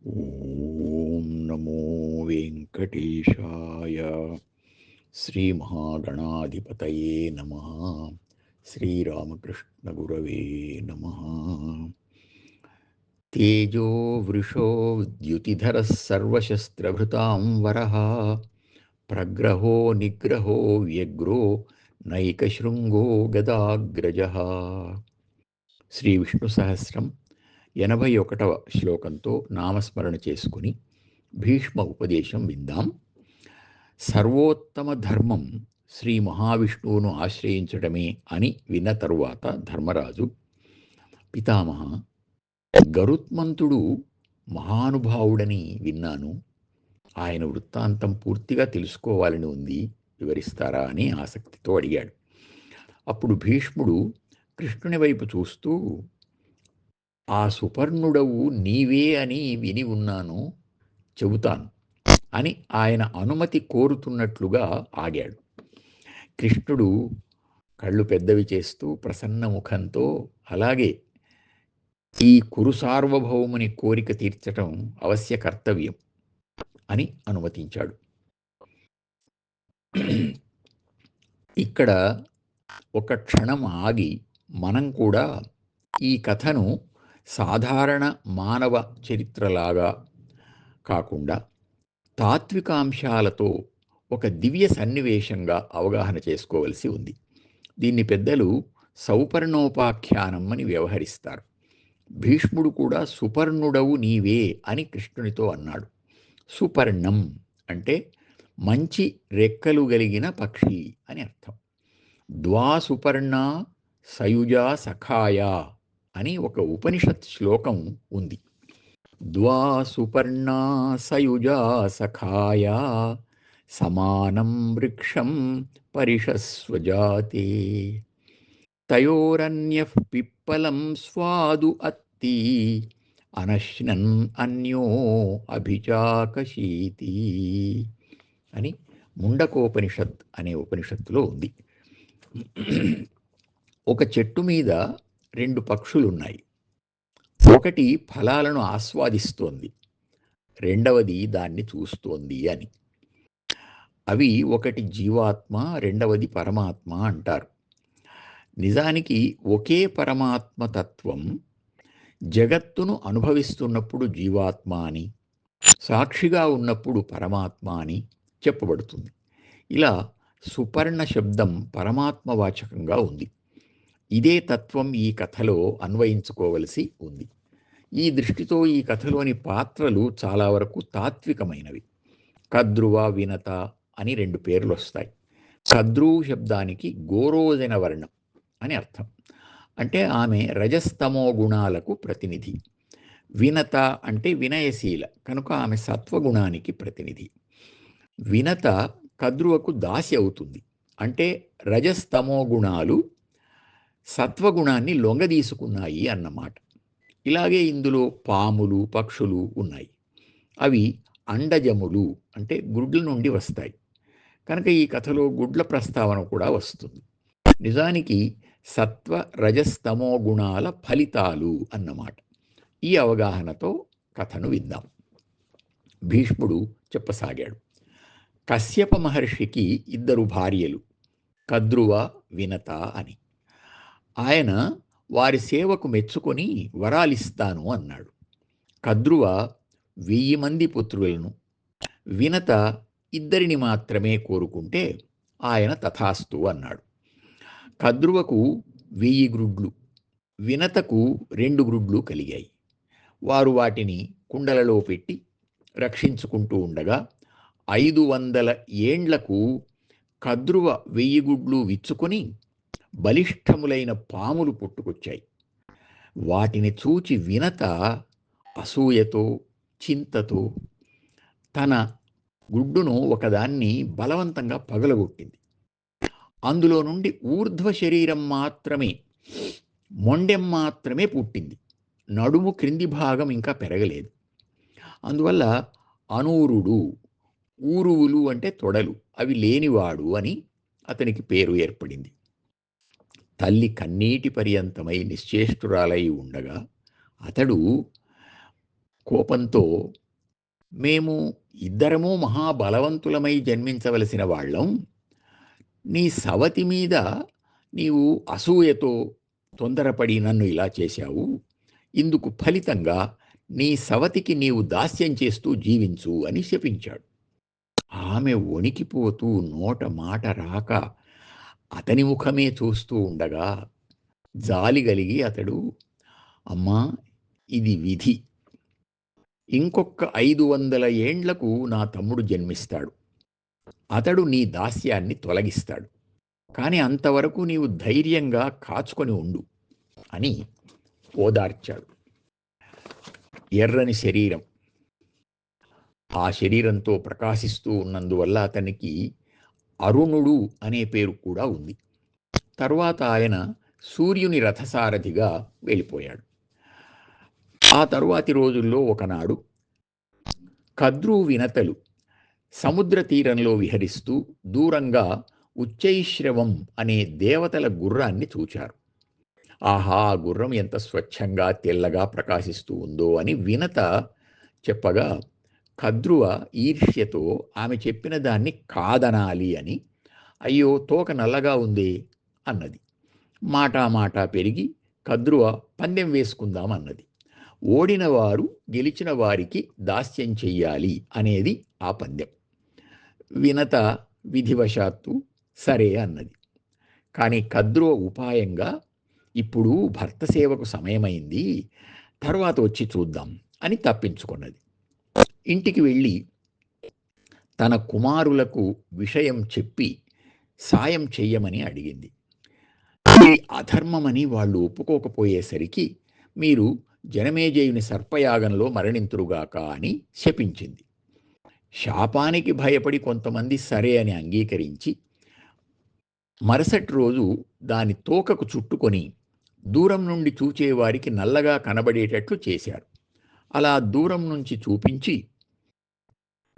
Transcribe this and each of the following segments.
ఓం నమో వెంకటేశాయ. శ్రీమహాగణాధిపతయే నమః. శ్రీరామకృష్ణగురవే నమః. తేజో వృషో ద్యుతిధరः సర్వశస్త్రభృతాం వరః ప్రగ్రహో నిగ్రహో వ్యగ్రో నైకశృంగో గదాగ్రజః. శ్రీ విష్ణు సహస్రం 81వ శ్లోకంతో నామస్మరణ చేసుకుని భీష్మ ఉపదేశం విందాం. సర్వోత్తమ ధర్మం శ్రీ మహావిష్ణువును ఆశ్రయించడమే అని విన్న తరువాత ధర్మరాజు, పితామహ, గరుత్మంతుడు మహానుభావుడని విన్నాను, ఆయన వృత్తాంతం పూర్తిగా తెలుసుకోవాలని ఉంది, వివరిస్తారా అని ఆసక్తితో అడిగాడు. అప్పుడు భీష్ముడు కృష్ణుని వైపు చూస్తూ, ఆ సుపర్ణుడవు నీవే అని విని ఉన్నాను, చెబుతాను అని ఆయన అనుమతి కోరుతున్నట్లుగా ఆగాడు. కృష్ణుడు కళ్ళు పెద్దవి చేస్తూ ప్రసన్న ముఖంతో, అలాగే, ఈ కురు సార్వభౌముని కోరిక తీర్చటం అవశ్య కర్తవ్యం అని అనుమతించాడు. ఇక్కడ ఒక క్షణం ఆగి మనం కూడా ఈ కథను సాధారణ మానవ చరిత్రలాగా కాకుండా తాత్వికాంశాలతో ఒక దివ్య సన్నివేశంగా అవగాహన చేసుకోవలసి ఉంది. దీన్ని పెద్దలు సౌపర్ణోపాఖ్యానం అని వ్యవహరిస్తారు. భీష్ముడు కూడా సుపర్ణుడవు నీవే అని కృష్ణునితో అన్నాడు. సుపర్ణం అంటే మంచి రెక్కలు కలిగిన పక్షి అని అర్థం. ద్వాసుపర్ణ సయుజా సఖాయా అని ఒక ఉపనిషత్ శ్లోకం ఉంది. ద్వాసుపర్ణా సయుజా సఖాయా సమానం వృక్షం పరిషస్వజాతే తయోరన్యః పిప్పలం స్వాదు అత్తి అనశ్నన్ అన్యో అభిచాకశీతి అని ముండకోపనిషత్ అనే ఉపనిషత్తులో ఉంది. ఒక చెట్టు మీద 2 పక్షులున్నాయి. ఒకటి ఫలాలను ఆస్వాదిస్తోంది, రెండవది దాన్ని చూస్తోంది అని. అవి ఒకటి జీవాత్మ, రెండవది పరమాత్మ అంటారు. నిజానికి ఒకే పరమాత్మ తత్వం జగత్తును అనుభవిస్తున్నప్పుడు జీవాత్మ అని, సాక్షిగా ఉన్నప్పుడు పరమాత్మ అని చెప్పబడుతుంది. ఇలా సుపర్ణ శబ్దం పరమాత్మవాచకంగా ఉంది. ఇదే తత్వం ఈ కథలో అన్వయించుకోవలసి ఉంది. ఈ దృష్టితో ఈ కథలోని పాత్రలు చాలా వరకు తాత్వికమైనవి. కద్రువ, వినత అని 2 పేర్లు వస్తాయి. కద్రు శబ్దానికి గోరోజన వర్ణం అని అర్థం. అంటే ఆమె రజస్తమో గుణాలకు ప్రతినిధి. వినత అంటే వినయశీల, కనుక ఆమె సత్వగుణానికి ప్రతినిధి. వినత కద్రువకు దాసి అవుతుంది. అంటే రజస్తమో గుణాలు సత్వగుణాన్ని లొంగదీసుకున్నాయి అన్నమాట. ఇలాగే ఇందులో పాములు, పక్షులు ఉన్నాయి. అవి అండజములు అంటే గుడ్ల నుండి వస్తాయి. కనుక ఈ కథలో గుడ్ల ప్రస్తావన కూడా వస్తుంది. నిజానికి సత్వ రజస్తమో గుణాల ఫలితాలు అన్నమాట. ఈ అవగాహనతో కథను విందాం. భీష్ముడు చెప్పసాగాడు. కశ్యప మహర్షికి 2 భార్యలు, కద్రువ, వినత అని. ఆయన వారి సేవకు మెచ్చుకొని వరాలిస్తాను అన్నాడు. కద్రువ 1000 మంది పుత్రులను, వినత 2 మాత్రమే కోరుకుంటే ఆయన తథాస్తు అన్నాడు. కద్రువకు 1000 గ్రుడ్లు, వినతకు 2 గ్రుడ్లు కలిగాయి. వారు వాటిని కుండలలో పెట్టి రక్షించుకుంటూ ఉండగా 500 ఏండ్లకు కద్రువ 1000 గుడ్లు విచ్చుకొని బలిష్ఠములైన పాములు పుట్టుకొచ్చాయి. వాటిని చూచి వినత అసూయతో, చింతతో తన గుడ్డును ఒకదాన్ని బలవంతంగా పగలగొట్టింది. అందులో నుండి ఊర్ధ్వ శరీరం మాత్రమే, మొండెం మాత్రమే పుట్టింది. నడుము క్రింది భాగం ఇంకా పెరగలేదు. అందువల్ల అనూరుడు, ఊరువులు అంటే తొడలు, అవి లేనివాడు అని అతనికి పేరు ఏర్పడింది. తల్లి కన్నీటి పర్యంతమై నిశ్చేష్టురాలై ఉండగా అతడు కోపంతో, మేము ఇద్దరము మహాబలవంతులమై జన్మించవలసిన వాళ్ళం, నీ సవతి మీద నీవు అసూయతో తొందరపడి నన్ను ఇలా చేశావు, ఇందుకు ఫలితంగా నీ సవతికి నీవు దాస్యం చేస్తూ జీవించు అని శపించాడు. ఆమె వణికిపోతూ నోట మాట రాక అతని ముఖమే చూస్తూ ఉండగా జాలి కలిగి అతడు, అమ్మా, ఇది విధి. ఇంకొక 500 ఏండ్లకు నా తమ్ముడు జన్మిస్తాడు. అతడు నీ దాస్యాన్ని తొలగిస్తాడు. కానీ అంతవరకు నీవు ధైర్యంగా కాచుకొని ఉండు అని ఓదార్చాడు. ఎర్రని శరీరం, ఆ శరీరంతో ప్రకాశిస్తూ ఉన్నందువల్ల అతనికి అరుణుడు అనే పేరు కూడా ఉంది. తరువాత ఆయన సూర్యుని రథసారథిగా వెళ్ళిపోయాడు. ఆ తరువాతి రోజుల్లో ఒకనాడు కద్రు వినతలు సముద్ర తీరంలో విహరిస్తూ దూరంగా ఉచ్చైశ్రవం అనే దేవతల గుర్రాన్ని చూచారు. ఆహా, ఆ గుర్రం ఎంత స్వచ్ఛంగా తెల్లగా ప్రకాశిస్తూ ఉందో అని వినత చెప్పగా, కద్రువ ఈర్ష్యతో ఆమె చెప్పిన దాన్ని కాదనాలి అని, అయ్యో, తోక నల్లగా ఉందే అన్నది. మాటా పెరిగి కద్రువ పందెం వేసుకుందాం అన్నది. ఓడిన వారు గెలిచిన వారికి దాస్యం చెయ్యాలి అనేది ఆ పందెం. వినత విధివశాత్తు సరే అన్నది. కానీ కద్రువ ఉపాయంగా, ఇప్పుడు భర్త సేవకు సమయమైంది, తర్వాత వచ్చి చూద్దాం అని తప్పించుకున్నది. ఇంటికి వెళ్ళి తన కుమారులకు విషయం చెప్పి సాయం చెయ్యమని అడిగింది. ఇది అధర్మమని వాళ్ళు ఒప్పుకోకపోయేసరికి, మీరు జనమేజయుని సర్పయాగంలో మరణింతురుగాక అని శపించింది. శాపానికి భయపడి కొంతమంది సరే అని అంగీకరించి మరుసటి రోజు దాని తోకకు చుట్టుకొని దూరం నుండి చూచేవారికి నల్లగా కనబడేటట్లు చేశారు. అలా దూరం నుంచి చూపించి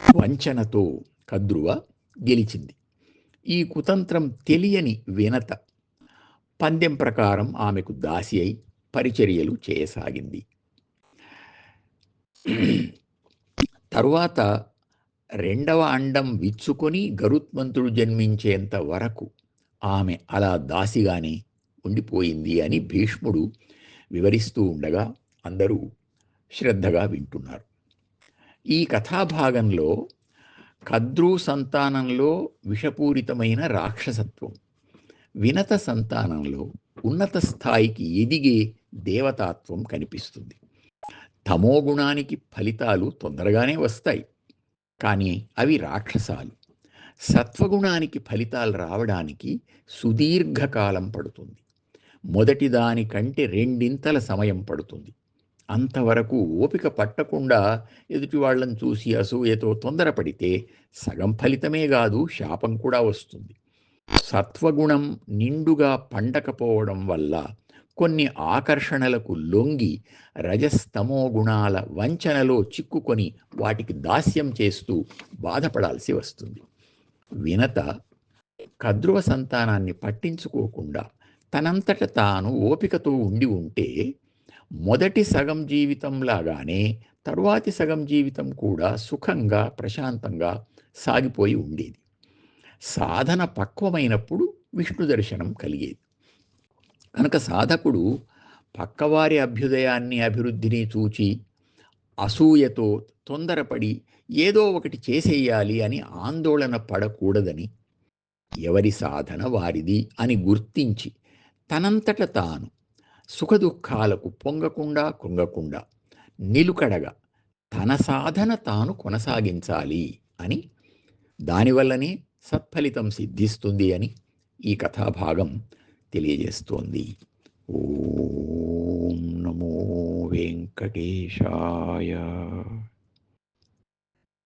వంచనతో కద్రువ గెలిచింది. ఈ కుతంత్రం తెలియని వినత పందెం ప్రకారం ఆమెకు దాసి అయి పరిచర్యలు చేయసాగింది. తరువాత రెండవ అండం విచ్చుకొని గరుత్మంతుడు జన్మించేంత వరకు ఆమె అలా దాసిగానే ఉండిపోయింది అని భీష్ముడు వివరిస్తూ ఉండగా అందరూ శ్రద్ధగా వింటున్నారు. ఈ కథాభాగంలో కద్రు సంతానంలో విషపూరితమైన రాక్షసత్వం, వినత సంతానంలో ఉన్నత స్థాయికి ఎదిగే దేవతాత్వం కనిపిస్తుంది. తమోగుణానికి ఫలితాలు తొందరగానే వస్తాయి, కానీ అవి రాక్షసాలు. సత్వగుణానికి ఫలితాలు రావడానికి సుదీర్ఘకాలం పడుతుంది. మొదటి దానికంటే 2 సమయం పడుతుంది. అంతవరకు ఓపిక పట్టకుండా ఎదుటి వాళ్ళని చూసి అసూయతో తొందరపడితే సగం ఫలితమే కాదు, శాపం కూడా వస్తుంది. సత్వగుణం నిండుగా పండకపోవడం వల్ల కొన్ని ఆకర్షణలకు లొంగి రజస్తమో గుణాల వంచనలో చిక్కుకొని వాటికి దాస్యం చేస్తూ బాధపడాల్సి వస్తుంది. వినత కద్రువ సంతానాన్ని పట్టించుకోకుండా తనంతట తాను ఓపికతో ఉండి ఉంటే మొదటి సగం జీవితంలాగానే తరువాతి సగం జీవితం కూడా సుఖంగా ప్రశాంతంగా సాగిపోయి ఉండేది. సాధన పక్వమైనప్పుడు విష్ణు దర్శనం కలిగేది. కనుక సాధకుడు పక్కవారి అభ్యుదయాన్ని అభివృద్ధిని చూచి అసూయతో తొందరపడి ఏదో ఒకటి చేసేయాలి అని ఆందోళన పడకూడదని, ఎవరి సాధన వారిది అని గుర్తించి తనంతట తాను సుఖదుఖాలకు పొంగకుండా కృంగకుండా నిలుకడగా తన సాధన తాను కొనసాగించాలి అని, దానివల్లనే సత్ఫలితం సిద్ధిస్తుంది అని ఈ కథాభాగం తెలియజేస్తోంది. ఓం నమో వెంకటేశాయ.